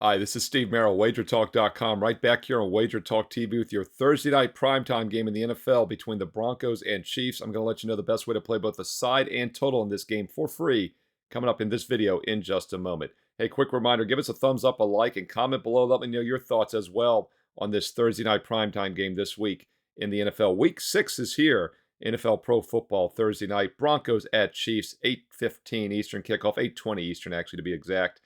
Hi, this is Steve Merrill, WagerTalk.com, right back here on Wager Talk TV with your Thursday night primetime game in the NFL between the Broncos and Chiefs. I'm going to let you know the best way to play both the side and total in this game for free coming up in this video in just a moment. Hey, quick reminder, give us a thumbs up, a like, and comment below. Let me know your thoughts as well on this Thursday night primetime game this week in the NFL. Week 6 is here. NFL Pro Football Thursday night. Broncos at Chiefs, 8:15 Eastern kickoff, 8:20 Eastern actually to be exact.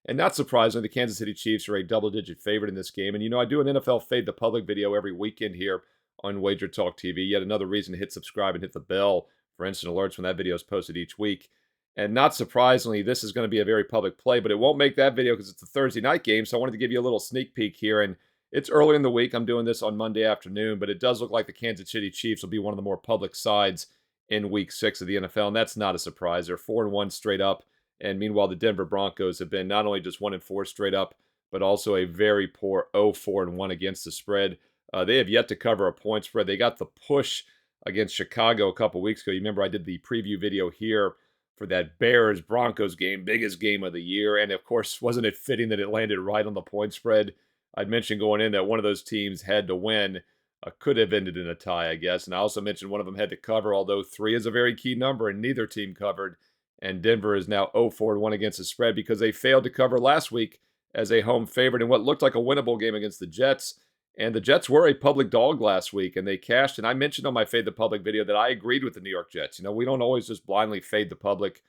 And not surprisingly, the Kansas City Chiefs are a double-digit favorite in this game. And I do an NFL Fade the Public video every weekend here on Wager Talk TV. Yet another reason to hit subscribe and hit the bell for instant alerts when that video is posted each week. And not surprisingly, this is going to be a very public play, but it won't make that video because it's a Thursday night game. So I wanted to give you a little sneak peek here. And it's early in the week. I'm doing this on Monday afternoon, but it does look like the Kansas City Chiefs will be one of the more public sides in Week 6 of the NFL. And that's not a surprise. They're 4-1 straight up. And meanwhile, the Denver Broncos have been not only just 1-4 straight up, but also a very poor 0-4-1 against the spread. They have yet to cover a point spread. They got the push against Chicago a couple weeks ago. You remember I did the preview video here for that Bears-Broncos game, biggest game of the year. And of course, wasn't it fitting that it landed right on the point spread? I'd mentioned going in that one of those teams had to win. Could have ended in a tie, I guess. And I also mentioned one of them had to cover, although 3 is a very key number, and neither team covered. And Denver is now 0-4-1 against the spread because they failed to cover last week as a home favorite in what looked like a winnable game against the Jets. And the Jets were a public dog last week, and they cashed. And I mentioned on my Fade the Public video that I agreed with the New York Jets. We don't always just blindly fade the public.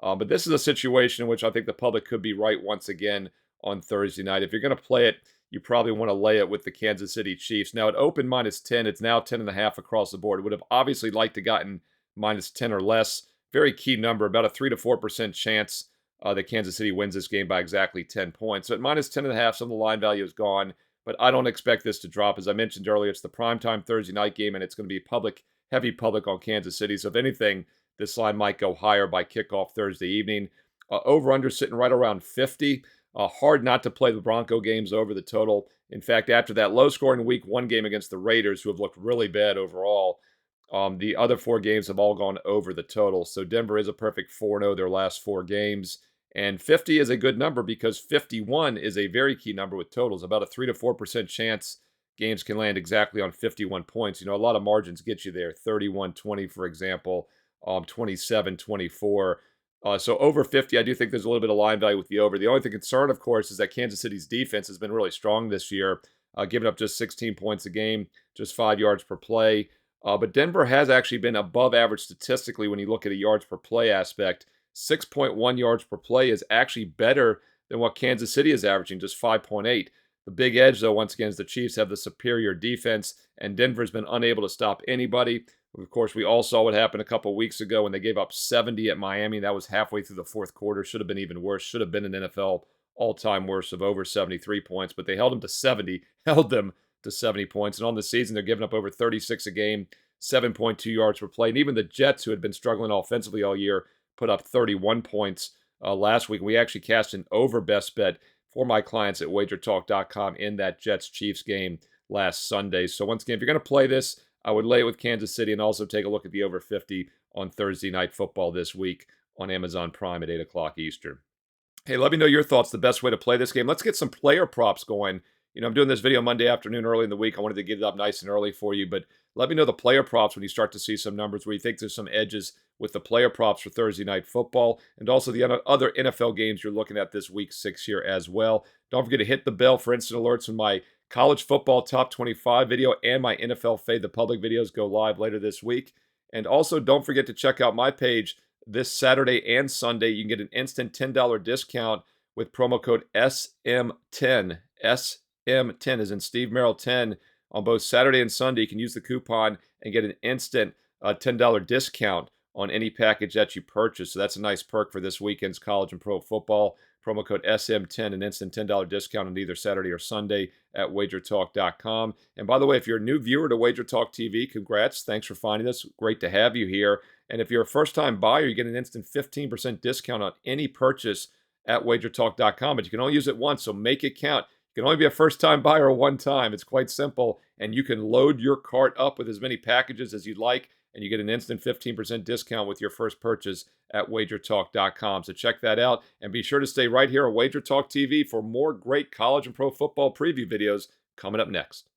But this is a situation in which I think the public could be right once again on Thursday night. If you're going to play it, you probably want to lay it with the Kansas City Chiefs. Now, it opened -10. It's now 10.5 across the board. It would have obviously liked to gotten -10 or less. Very key number, about a 3 to 4% chance that Kansas City wins this game by exactly 10 points. So at -10.5, some of the line value is gone, but I don't expect this to drop. As I mentioned earlier, it's the primetime Thursday night game, and it's going to be public, heavy public on Kansas City. So if anything, this line might go higher by kickoff Thursday evening. Over-under sitting right around 50. Hard not to play the Bronco games over the total. In fact, after that low-scoring Week 1 game against the Raiders, who have looked really bad overall, the other 4 games have all gone over the total. So Denver is a perfect 4-0 their last 4 games. And 50 is a good number because 51 is a very key number with totals. About a 3 to 4% chance games can land exactly on 51 points. A lot of margins get you there. 31-20, for example, 27-24. So over 50, I do think there's a little bit of line value with the over. The only concern, of course, is that Kansas City's defense has been really strong this year, giving up just 16 points a game, just 5 yards per play. But Denver has actually been above average statistically when you look at a yards per play aspect. 6.1 yards per play is actually better than what Kansas City is averaging, just 5.8. The big edge, though, once again, is the Chiefs have the superior defense, and Denver's been unable to stop anybody. Of course, we all saw what happened a couple weeks ago when they gave up 70 at Miami. That was halfway through the fourth quarter. Should have been even worse. Should have been an NFL all-time worst of over 73 points, but they held them to 70, held them to 70 points. And on the season, they're giving up over 36 a game, 7.2 yards per play. And even the Jets, who had been struggling offensively all year, put up 31 points last week. We actually cast an over best bet for my clients at wagertalk.com in that Jets-Chiefs game last Sunday. So once again, if you're going to play this, I would lay it with Kansas City and also take a look at the over 50 on Thursday Night Football this week on Amazon Prime at 8 o'clock Eastern. Hey, let me know your thoughts, the best way to play this game. Let's get some player props going. I'm doing this video Monday afternoon early in the week. I wanted to get it up nice and early for you, but let me know the player props when you start to see some numbers where you think there's some edges with the player props for Thursday Night Football and also the other NFL games you're looking at this Week 6 here as well. Don't forget to hit the bell for instant alerts when my college football top 25 video and my NFL Fade the Public videos go live later this week. And also don't forget to check out my page this Saturday and Sunday. You can get an instant $10 discount with promo code SM10. SM10 is in Steve Merrill 10 on both Saturday and Sunday. You can use the coupon and get an instant $10 discount on any package that you purchase. So that's a nice perk for this weekend's college and pro football. Promo code SM10, an instant $10 discount on either Saturday or Sunday at wagertalk.com. And by the way, if you're a new viewer to Wager Talk TV, congrats. Thanks for finding us. Great to have you here. And if you're a first-time buyer, you get an instant 15% discount on any purchase at wagertalk.com. But you can only use it once, so make it count. You can only be a first-time buyer one time. It's quite simple, and you can load your cart up with as many packages as you'd like and you get an instant 15% discount with your first purchase at wagertalk.com. So check that out, and be sure to stay right here on Wager Talk TV for more great college and pro football preview videos coming up next.